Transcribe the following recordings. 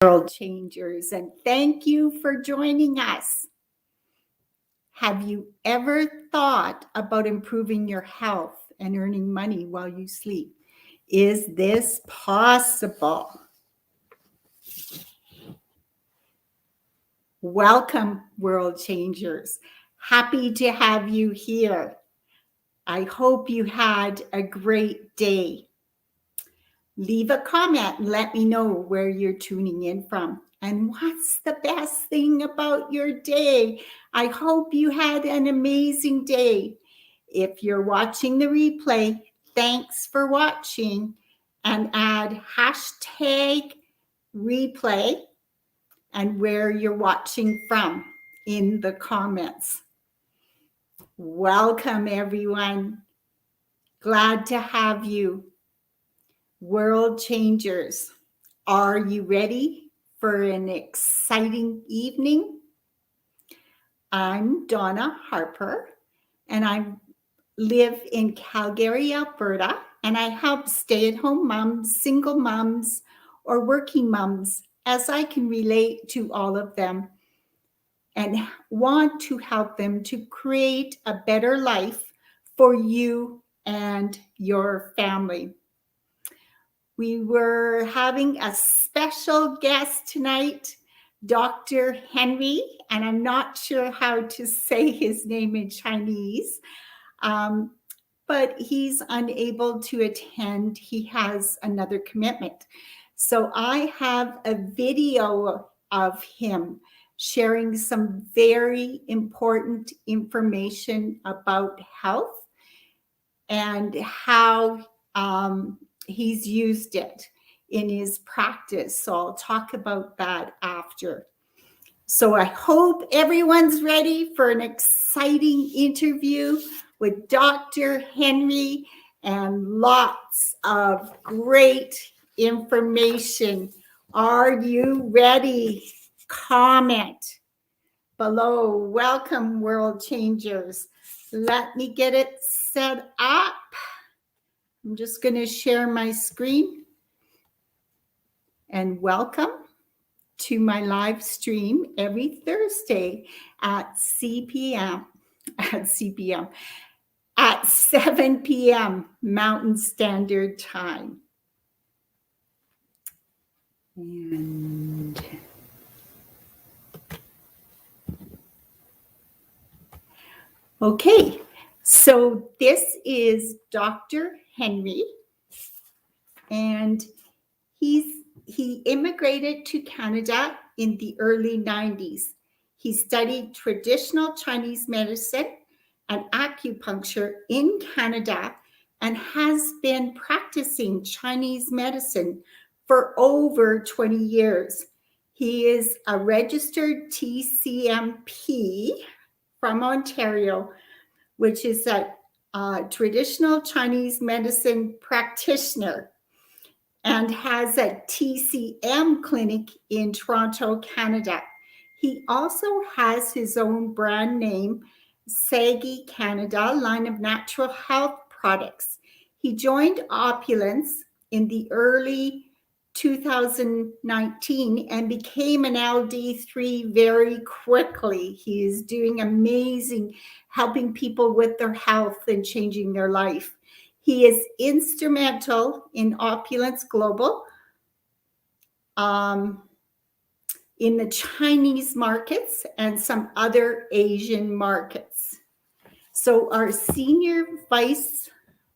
World Changers, and thank you for joining us. Have you ever thought about improving your health and earning money while you sleep? Is this possible? Welcome, World Changers. Happy to have you here. I hope you had a great day. Leave a comment and let me know where you're tuning in from. And what's the best thing about your day? I hope you had an amazing day. If you're watching the replay, thanks for watching, and add hashtag replay and where you're watching from in the comments. Welcome, everyone. Glad to have you. World Changers, are you ready for an exciting evening? I'm Donna Harper, and I live in Calgary, Alberta, and I help stay-at-home moms, single moms, or working moms, as I can relate to all of them and want to help them to create a better life for you and your family. We were having a special guest tonight, Dr. Henry, and I'm not sure how to say his name in Chinese, but he's unable to attend. He has another commitment. So I have a video of him sharing some very important information about health and how he's used it in his practice. So I'll talk about that after. So I hope everyone's ready for an exciting interview with Dr. Henry and lots of great information. Are you ready? Comment below. Welcome, World Changers. Let me get it set up. I'm just going to share my screen, and welcome to my live stream every Thursday at 7 p.m. Mountain Standard Time. And okay, so this is Dr. Henry, and he immigrated to Canada in the early 90s. He studied traditional Chinese medicine and acupuncture in Canada and has been practicing Chinese medicine for over 20 years. He is a registered TCMP from Ontario, which is a traditional Chinese medicine practitioner, and has a TCM clinic in Toronto, Canada. He also has his own brand name, Sagi Canada, line of natural health products. He joined Opulence in the early 2019 and became an LD3 very quickly. He is doing amazing, helping people with their health and changing their life. He is instrumental in Opulence Global, in the Chinese markets and some other Asian markets. So our senior vice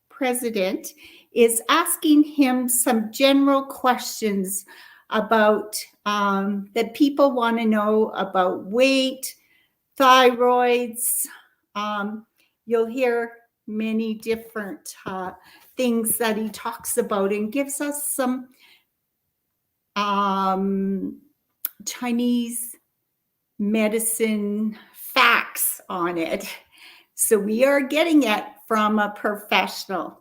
president is asking him some general questions about that people want to know about weight, thyroids. You'll hear many different things that he talks about and gives us some Chinese medicine facts on it. So we are getting it from a professional.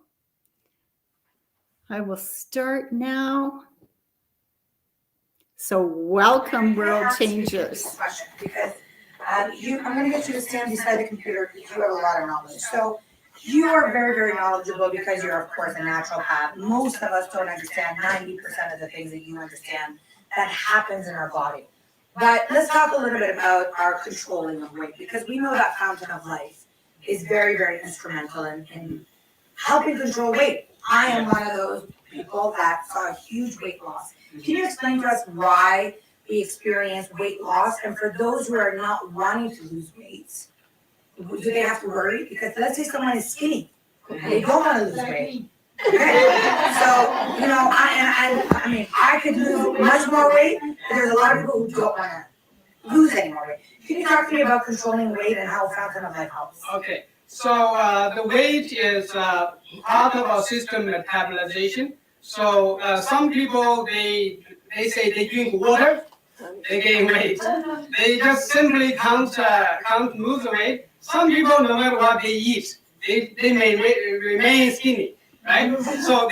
I will start now. So welcome, World Changers. Because I'm going to get you to stand beside the computer because you have a lot of knowledge. So you are very, very knowledgeable because you're, of course, a naturopath. Most of us don't understand 90% of the things that you understand. that happens in our body. But let's talk a little bit about our controlling of weight, because we know that fountain of life is very, very instrumental in helping control weight. I am one of those people that saw a huge weight loss. Can you explain to us why we experience weight loss? And for those who are not wanting to lose weight, do they have to worry? Because let's say someone is skinny and they don't want to lose weight. Okay? So, I mean, I could lose much more weight, but there's a lot of people who don't want to lose any more weight. Can you talk to me about controlling weight and how Fountain of Life helps? Okay, so the weight is part of our system metabolization. So some people, they say they drink water, they gain weight. They just simply can't lose weight. Some people, no matter what they eat, they may remain skinny, right? So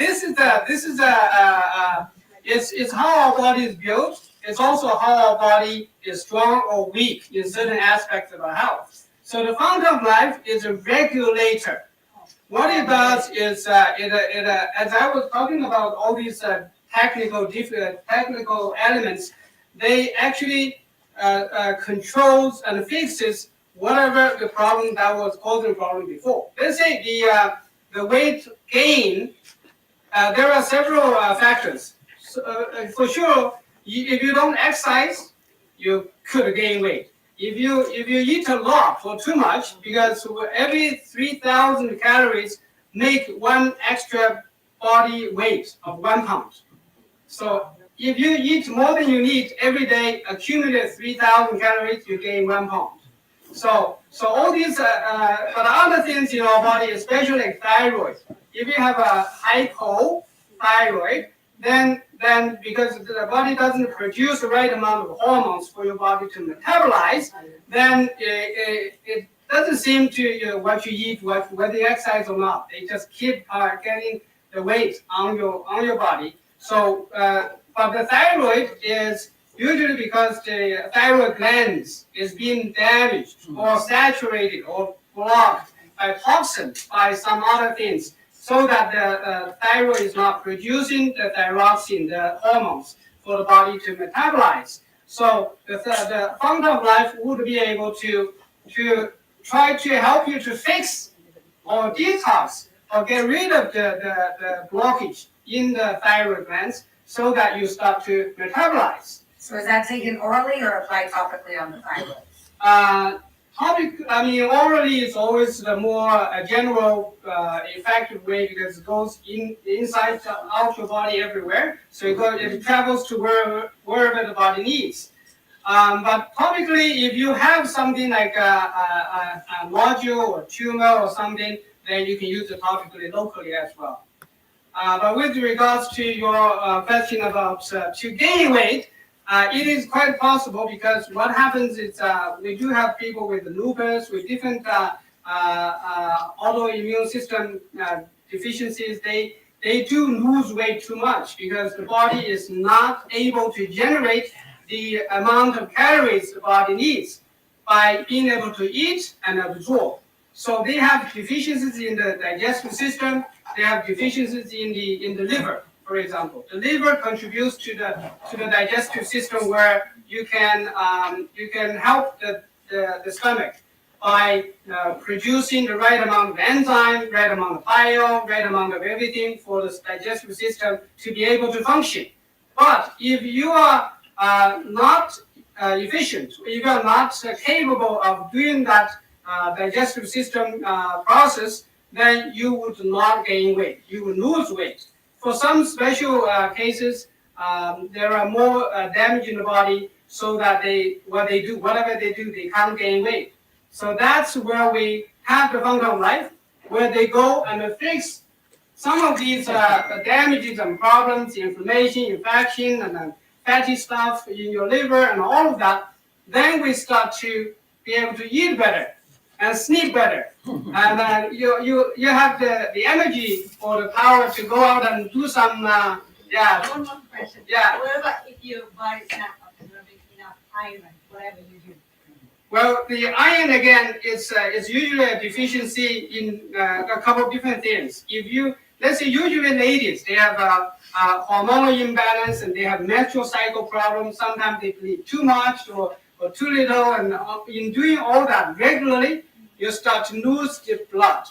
it's how our body is built. It's also how our body is strong or weak in certain aspects of our health. So the fountain of life is a regulator. What it does is, as I was talking about all these technical elements, they actually controls and fixes whatever the problem that was causing problem before. Let's say the weight gain, there are several factors. So, for sure, if you don't exercise, you could gain weight. If you eat a lot or too much, because every 3,000 calories make one extra body weight of 1 pound. So if you eat more than you need every day, accumulate 3,000 calories, you gain 1 pound. So all these, but other things in our body, especially like thyroid, if you have a hypothyroid, then because the body doesn't produce the right amount of hormones for your body to metabolize, then it doesn't seem to what you eat, whether you exercise or not. They just keep getting the weight on your body. So, but the thyroid is usually because the thyroid glands is being damaged or saturated or blocked by toxins, by some other things, so that the thyroid is not producing the thyroxine, the hormones for the body to metabolize. So the fountain of life would be able to try to help you to fix or detox or get rid of the blockage in the thyroid glands so that you start to metabolize. So is that taken orally or applied topically on the thyroid? Orally is always the more general, effective way because it goes inside, out your body everywhere. So it travels to wherever the body needs. But topically, if you have something like a nodule or tumor or something, then you can use it topically locally as well. But with regards to your question about to gain weight, it is quite possible because what happens is we do have people with lupus, with different autoimmune system deficiencies. They do lose weight too much because the body is not able to generate the amount of calories the body needs by being able to eat and absorb. So they have deficiencies in the digestive system. They have deficiencies in the liver. For example, the liver contributes to the digestive system where you can help the stomach by producing the right amount of enzyme, right amount of bile, right amount of everything for the digestive system to be able to function. But if you are not efficient, if you are not capable of doing that digestive system process, then you would not gain weight. You would lose weight. For some special cases, there are more damage in the body, so that whatever they do, they can't gain weight. So that's where we have the fountain of life, where they go and fix some of these damages and problems, inflammation, infection, and fatty stuff in your liver, and all of that. Then we start to be able to eat better and sleep better, and you have the energy or the power to go out and do some One more question. Yeah. What about if your body's not absorbing enough iron, whatever you do? Well, the iron again is usually a deficiency in a couple of different things. If let's say usually ladies, they have a hormonal imbalance and they have menstrual cycle problems. Sometimes they bleed too much or too little, and in doing all that regularly, you start to lose the blood.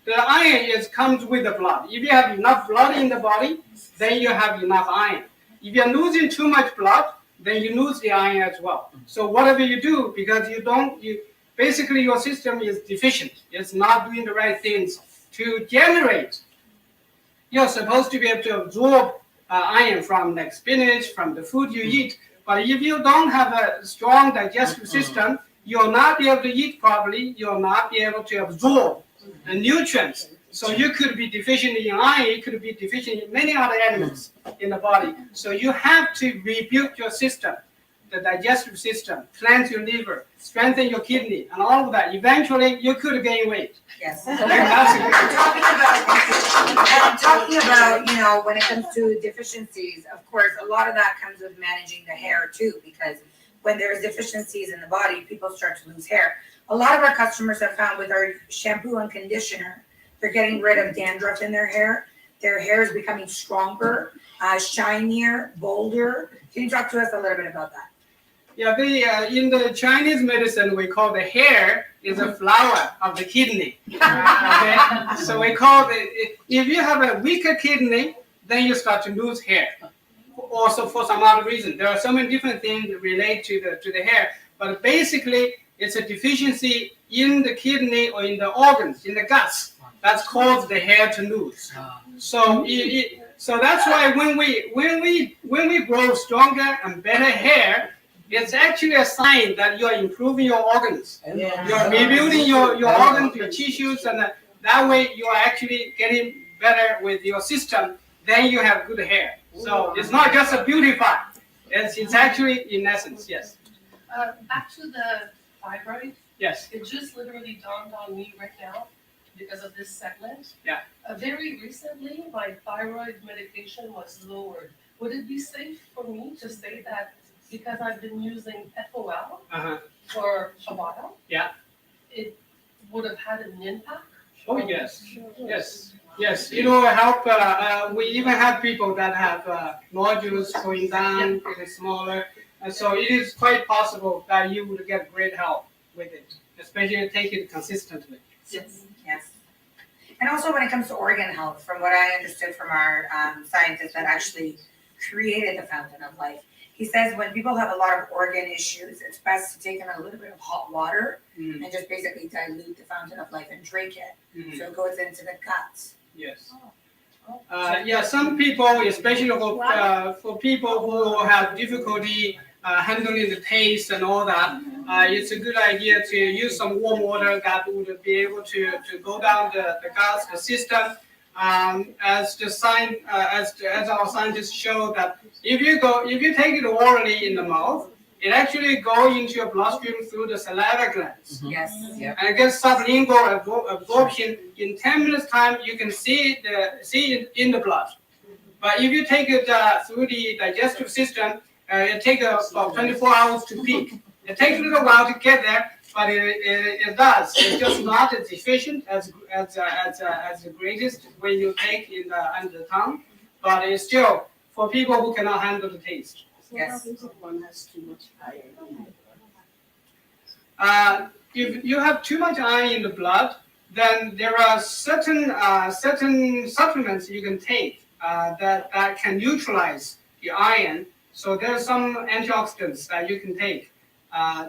The iron comes with the blood. If you have enough blood in the body, then you have enough iron. If you're losing too much blood, then you lose the iron as well. So whatever you do, because basically your system is deficient. It's not doing the right things to generate. You're supposed to be able to absorb iron from like spinach, from the food you eat. But if you don't have a strong digestive system, you'll not be able to eat properly. You'll not be able to absorb the nutrients. So you could be deficient in iron. You could be deficient in many other elements in the body. So you have to rebuild your system, the digestive system, cleanse your liver, strengthen your kidney, and all of that. Eventually, you could gain weight. Yes. And that's it. Talking about, you know, when it comes to deficiencies, of course, a lot of that comes with managing the hair too, because when there's deficiencies in the body, people start to lose hair. A lot of our customers have found with our shampoo and conditioner, they're getting rid of dandruff in their hair. Their hair is becoming stronger, shinier, bolder. Can you talk to us a little bit about that? Yeah, in the Chinese medicine, we call the hair is a flower of the kidney. Okay? So we call if you have a weaker kidney, then you start to lose hair. Also for some other reason. There are so many different things that relate to the hair, but basically it's a deficiency in the kidney or in the organs, in the guts. That's caused the hair to lose. So so that's why when we grow stronger and better hair, it's actually a sign that you are improving your organs. You're rebuilding your organs, your tissues, and that way you are actually getting better with your system. Then you have good hair. So it's not just a beautify. It's actually in essence, yes. Back to the thyroid. Yes. It just literally dawned on me right now because of this segment. Yeah. Very recently, my thyroid medication was lowered. Would it be safe for me to say that because I've been using FOL for a while, it would have had an impact? Oh yes, yes. It will help. We even have people that have nodules going down, getting smaller, and so it is quite possible that you would get great help with it, especially if you take it consistently. Yes. Yes. And also when it comes to organ health, from what I understood from our scientist that actually created the Fountain of Life, he says when people have a lot of organ issues, it's best to take in a little bit of hot water and just basically dilute the Fountain of Life and drink it. So it goes into the guts. Yes. Some people, especially for people who have difficulty handling the taste and all that, it's a good idea to use some warm water that would be able to go down the guts, the system. As our scientists show that if you take it orally in the mouth, it actually goes into your bloodstream through the salivary glands. Yes. And it gets sublingual absorption. In 10 minutes time, you can see it in the blood. But if you take it through the digestive system, it takes about 24 hours to peak. It takes a little while to get there, but it does. It's just not as efficient as the greatest when you take in under the tongue, but it's still for people who cannot handle the taste. Yes. One has too much iron. If you have too much iron in the blood, then there are certain supplements you can take that can neutralize the iron. So there are some antioxidants that you can take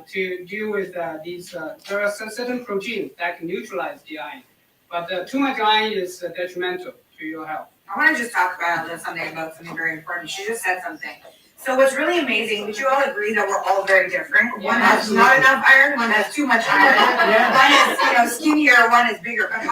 to deal with these. There are certain proteins that can neutralize the iron, but too much iron is detrimental to your health. I want to just talk about something very important. She just said something. So what's really amazing, would you all agree that we're all very different? One has not enough iron, one has too much iron. One is skinnier, one is bigger. But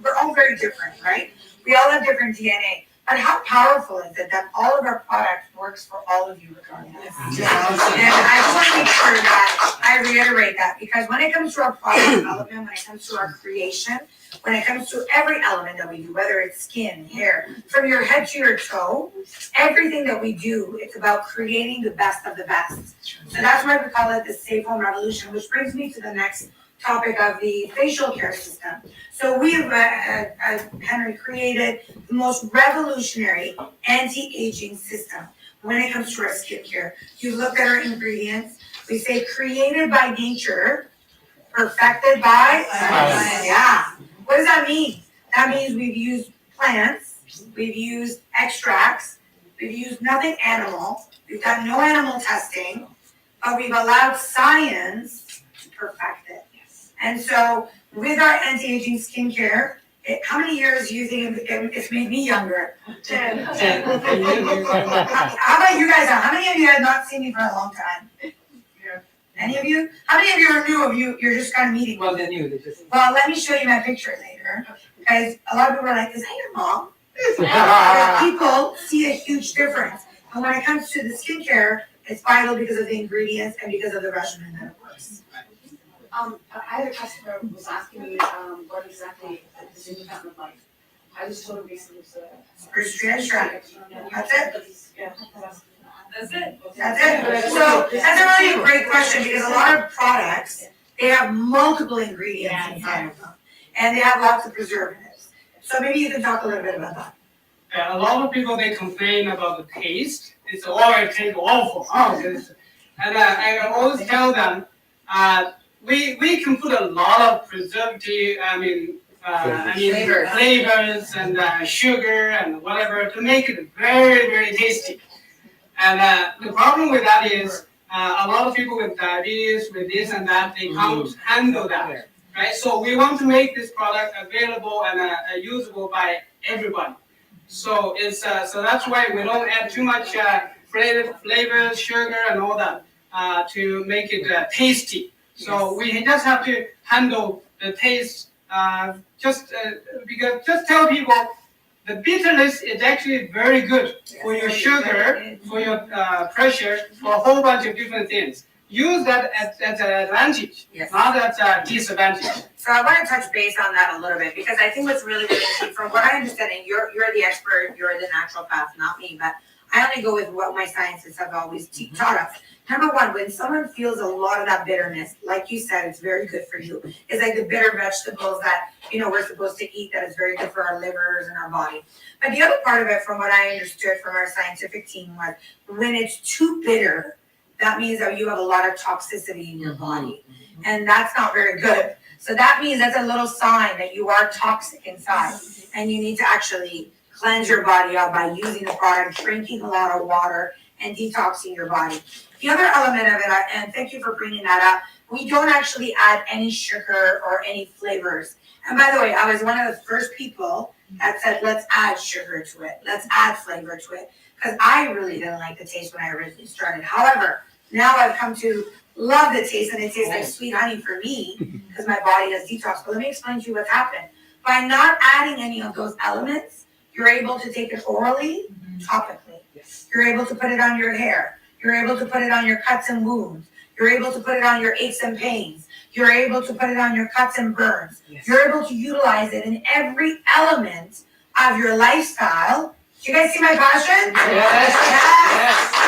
we're all very different, right? We all have different DNA. But how powerful is it that all of our product works for all of you regardless? And I just want to make sure that I reiterate that, because when it comes to our product development, when it comes to our creation, when it comes to every element that we do, whether it's skin, hair, from your head to your toe, everything that we do, it's about creating the best of the best. So that's why we call it the Safe Home Revolution, which brings me to the next topic of the facial care system. So we've, Henry, created the most revolutionary anti-aging system when it comes to our skincare. You look at our ingredients, we say created by nature, perfected by science. Yeah. What does that mean? That means we've used plants, we've used extracts, we've used nothing animal, we've done no animal testing, but we've allowed science to perfect it. And so with our anti-aging skincare, how many years do you think it's made me younger? 10. How about you guys? How many of you have not seen me for a long time? Any of you? How many of you are new of you? You're just kind of meeting me. Well, they're new, they just. Well, let me show you my picture later, because a lot of people are like, "Is that your mom?" Because people see a huge difference. And when it comes to the skincare, it's vital because of the ingredients and because of the regimen that it works. I had a customer who was asking me, what exactly this investment was like. I just told her basically it was First extract. That's it? Yeah. That's it. That's it. So that's a really great question because a lot of products, they have multiple ingredients inside of them. And they have lots of preservatives. So maybe you can talk a little bit about that. A lot of people, they complain about the taste. It's it tastes awful. And I always tell them, we can put a lot of preservative, flavors and sugar and whatever to make it very, very tasty. And the problem with that is a lot of people with diabetes, with this and that, they can't handle that, right? So we want to make this product available and usable by everybody. So it's so that's why we don't add too much flavors, sugar, and all that to make it tasty. So we just have to handle the taste. Just tell people the bitterness is actually very good for your sugar, for your pressure, for a whole bunch of different things. Use that as an advantage, not as a disadvantage. So I want to touch base on that a little bit because I think what's really, really key from what I understand, and you're the expert, you're the naturopath, not me, but I only go with what my scientists have always taught us. Number one, when someone feels a lot of that bitterness, like you said, it's very good for you. It's like the bitter vegetables that, we're supposed to eat that is very good for our livers and our body. But the other part of it, from what I understood from our scientific team, was when it's too bitter, that means that you have a lot of toxicity in your body. And that's not very good. So that means that's a little sign that you are toxic inside. And you need to actually cleanse your body out by using the product, drinking a lot of water, and detoxing your body. The other element of it, and thank you for bringing that up, we don't actually add any sugar or any flavors. And by the way, I was one of the first people that said, let's add sugar to it. Let's add flavor to it. Because I really didn't like the taste when I originally started. However, now I've come to love the taste, and it tastes like sweet honey for me because my body has detox. But let me explain to you what's happened. By not adding any of those elements, you're able to take it orally, topically. You're able to put it on your hair. You're able to put it on your cuts and wounds. You're able to put it on your aches and pains. You're able to put it on your cuts and burns. You're able to utilize it in every element of your lifestyle. Do you guys see my passion? Yes.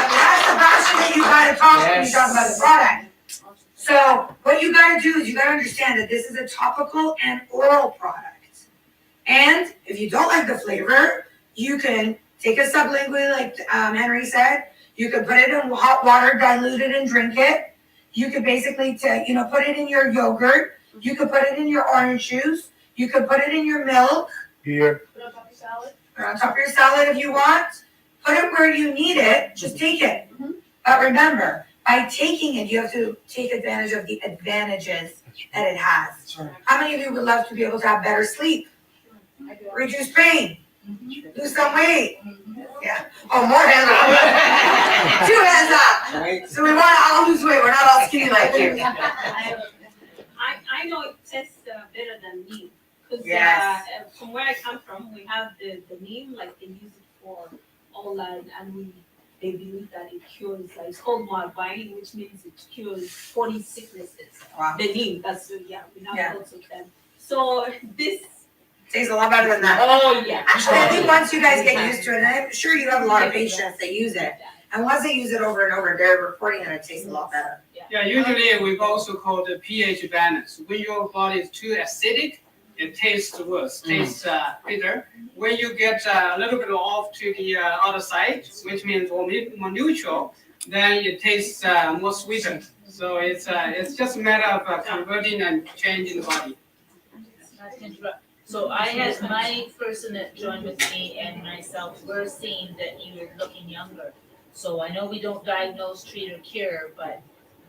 That's the passion that you gotta talk when you talk about the product. So what you gotta do is you gotta understand that this is a topical and oral product. And if you don't like the flavor, you can take a sublingual, like Henry said. You could put it in hot water, dilute it, and drink it. You could basically, put it in your yogurt. You could put it in your orange juice. You could put it in your milk. Here. Put on top of your salad. Or on top of your salad if you want. Put it where you need it. Just take it. But remember, by taking it, you have to take advantage of the advantages that it has. How many of you would love to be able to have better sleep? Reduce pain? Lose some weight? Yeah. Oh, more hands up. 2 hands up. So we want to all lose weight. We're not all skinny like you. I know it tastes better than neem. Because from where I come from, we have the neem, like they use it for all that, and they believe that it cures, it's called Moabai, which means it cures 40 sicknesses. Wow. The neem, we have lots of them. So this Tastes a lot better than that. Oh, yeah. Actually, I think once you guys get used to it, and I'm sure you have a lot of patients that use it, And once they use it over and over, they're reporting that it tastes a lot better. Yeah, usually we've also called the pH balance. When your body is too acidic, it tastes worse, tastes bitter. When you get a little bit off to the other side, which means more neutral, then it tastes more sweeter. So it's just a matter of converting and changing the body. Not to interrupt. So I had my person that joined with me and myself, we're seeing that you were looking younger. So I know we don't diagnose, treat, or cure, but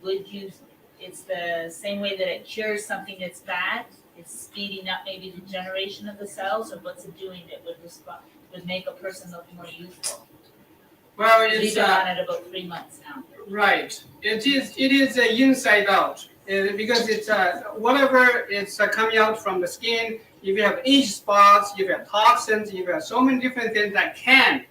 would you, it's the same way that it cures something that's bad? It's speeding up maybe the generation of the cells, or what's it doing that would make a person look more youthful? Well, We've it's been on it about 3 months now. right. It is inside out because it's whatever it's coming out from the skin. If you have age spots, if you have toxins, if you have so many different things that can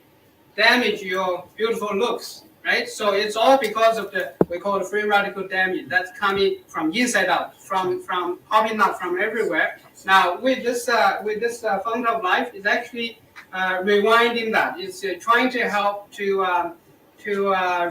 damage your beautiful looks, right? So it's all because of we call it free radical damage that's coming from inside out, from popping out from everywhere. Now with this Fountain of Life, it's actually rewinding that. It's trying to help to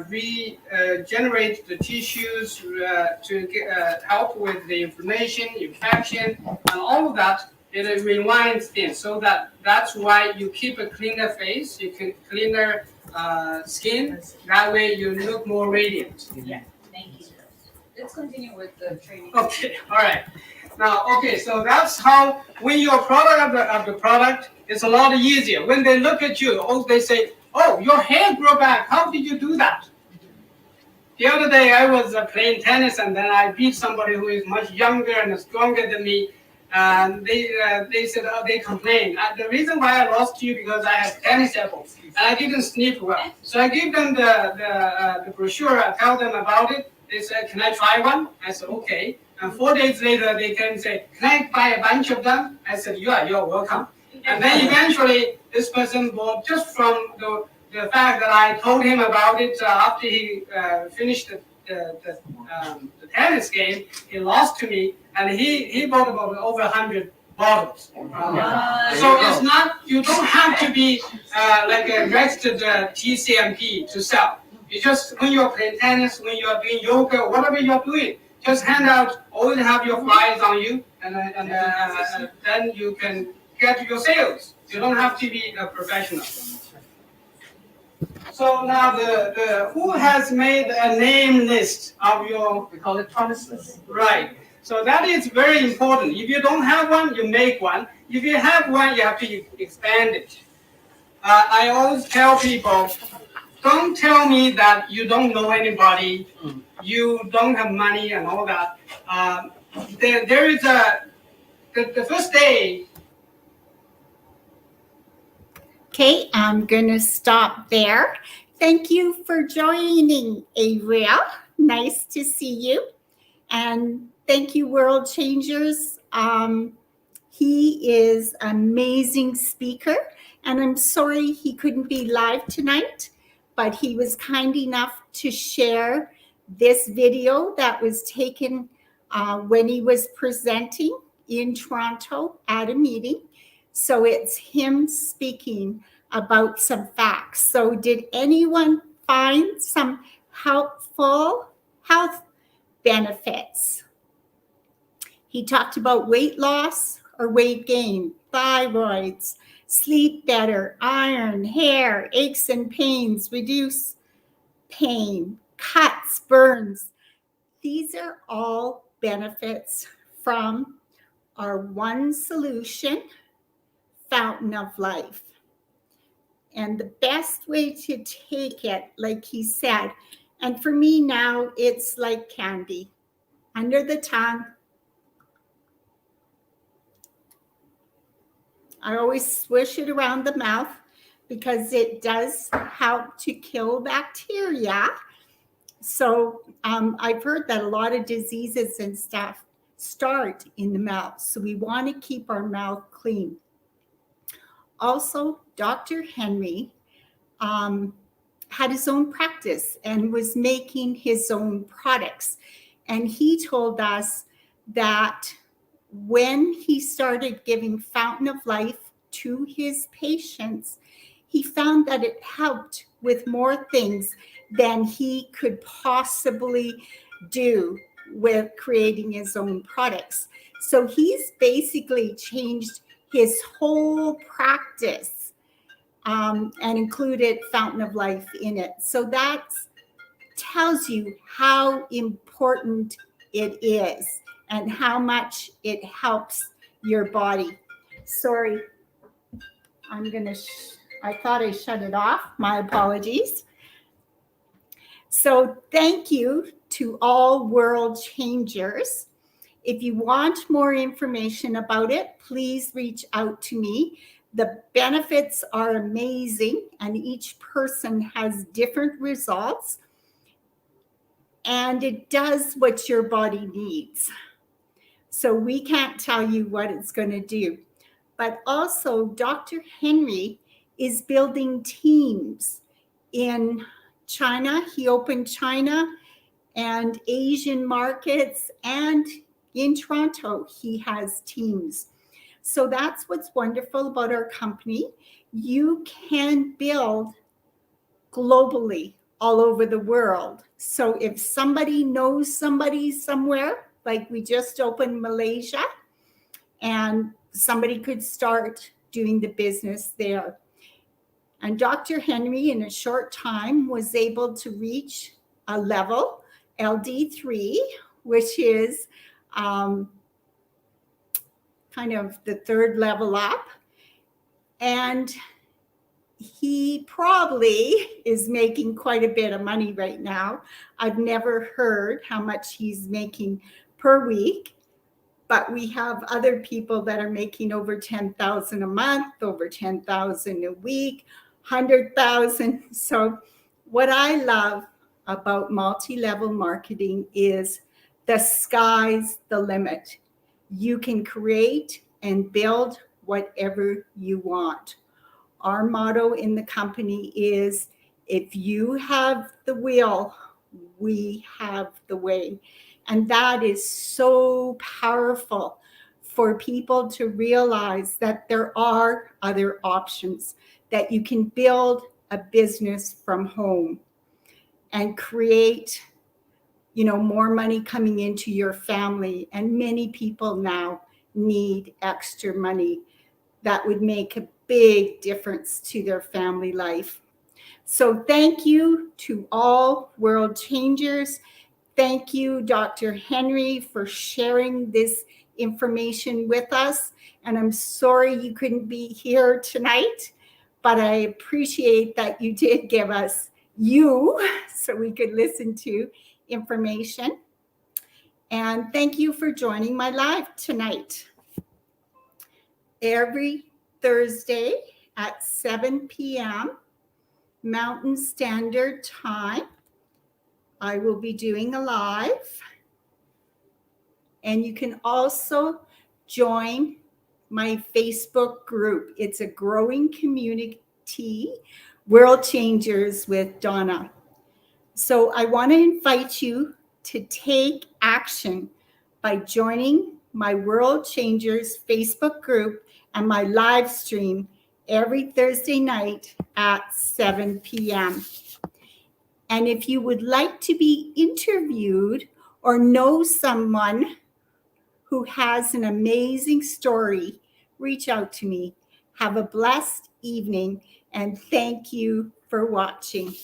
regenerate the tissues, to help with the inflammation, infection, and all of that. It rewinds things, so that's why you keep a cleaner face, you can cleaner skin. That way you look more radiant. Yeah, thank you. Let's continue with the training. Okay, all right. Now, okay, so that's how when you're product of the product, it's a lot easier. When they look at you, they say, "Oh, your hair grew back. How did you do that?" The other day I was playing tennis, and then I beat somebody who is much younger and stronger than me. And they said, they complained. The reason why I lost to you because I had tennis elbows and I didn't sleep well. So I give them the brochure. I tell them about it. They said, "Can I try one?" I said, "Okay." And 4 days later, they came and say, "Can I buy a bunch of them?" I said, "You're welcome." And then eventually, this person bought just from the fact that I told him about it after he finished the tennis game. He lost to me, and he bought about over 100 bottles. So it's not, you don't have to be like a registered TCMP to sell. You just, when you're playing tennis, when you're doing yoga, whatever you're doing, just hand out, always have your flyers on you, and then you can get your sales. You don't have to be a professional. So now the who has made a name list of your, we call it promise list. Right. So that is very important. If you don't have one, you make one. If you have one, you have to expand it. I always tell people, don't tell me that you don't know anybody, you don't have money and all that. There is the first day. Okay, I'm going to stop there. Thank you for joining, Ariel. Nice to see you. And thank you, World Changers. He is an amazing speaker, and I'm sorry he couldn't be live tonight, but he was kind enough to share this video that was taken when he was presenting in Toronto at a meeting. So it's him speaking about some facts. So did anyone find some helpful health benefits? He talked about weight loss or weight gain, thyroids, sleep better, iron, hair, aches and pains, reduce pain, cuts, burns. These are all benefits from our one solution, Fountain of Life. And the best way to take it, like he said, and for me now, it's like candy under the tongue. I always swish it around the mouth because it does help to kill bacteria. So I've heard that a lot of diseases and stuff start in the mouth. So we want to keep our mouth clean. Also, Dr. Henry had his own practice and was making his own products. And he told us that when he started giving Fountain of Life to his patients, he found that it helped with more things than he could possibly do with creating his own products. So he's basically changed his whole practice and included Fountain of Life in it. So that tells you how important it is and how much it helps your body. Sorry, I thought I shut it off. My apologies. So thank you to all World Changers. If you want more information about it, please reach out to me. The benefits are amazing, and each person has different results, and it does what your body needs. So we can't tell you what it's going to do. But also, Dr. Henry is building teams in China. He opened China and Asian markets, and in Toronto, he has teams. So that's what's wonderful about our company. You can build globally all over the world. So if somebody knows somebody somewhere, like we just opened Malaysia, and somebody could start doing the business there. And Dr. Henry, in a short time, was able to reach a level, LD3, which is kind of the third level up. And he probably is making quite a bit of money right now. I've never heard how much he's making per week. But we have other people that are making over 10,000 a month, over 10,000 a week, 100,000. So what I love about multi-level marketing is the sky's the limit. You can create and build whatever you want. Our motto in the company is, if you have the will, we have the way. And that is so powerful for people to realize that there are other options, that you can build a business from home and create, more money coming into your family. And many people now need extra money that would make a big difference to their family life. So thank you to all World Changers. Thank you, Dr. Henry, for sharing this information with us. And I'm sorry you couldn't be here tonight, but I appreciate that you did give us so we could listen to information. And thank you for joining my live tonight. Every Thursday at 7 p.m. Mountain Standard Time, I will be doing a live, and you can also join my Facebook group. It's a growing community, World Changers with Donna. So I want to invite you to take action by joining my World Changers Facebook group and my live stream every Thursday night at 7 p.m. And if you would like to be interviewed or know someone who has an amazing story, reach out to me. Have a blessed evening, and thank you for watching.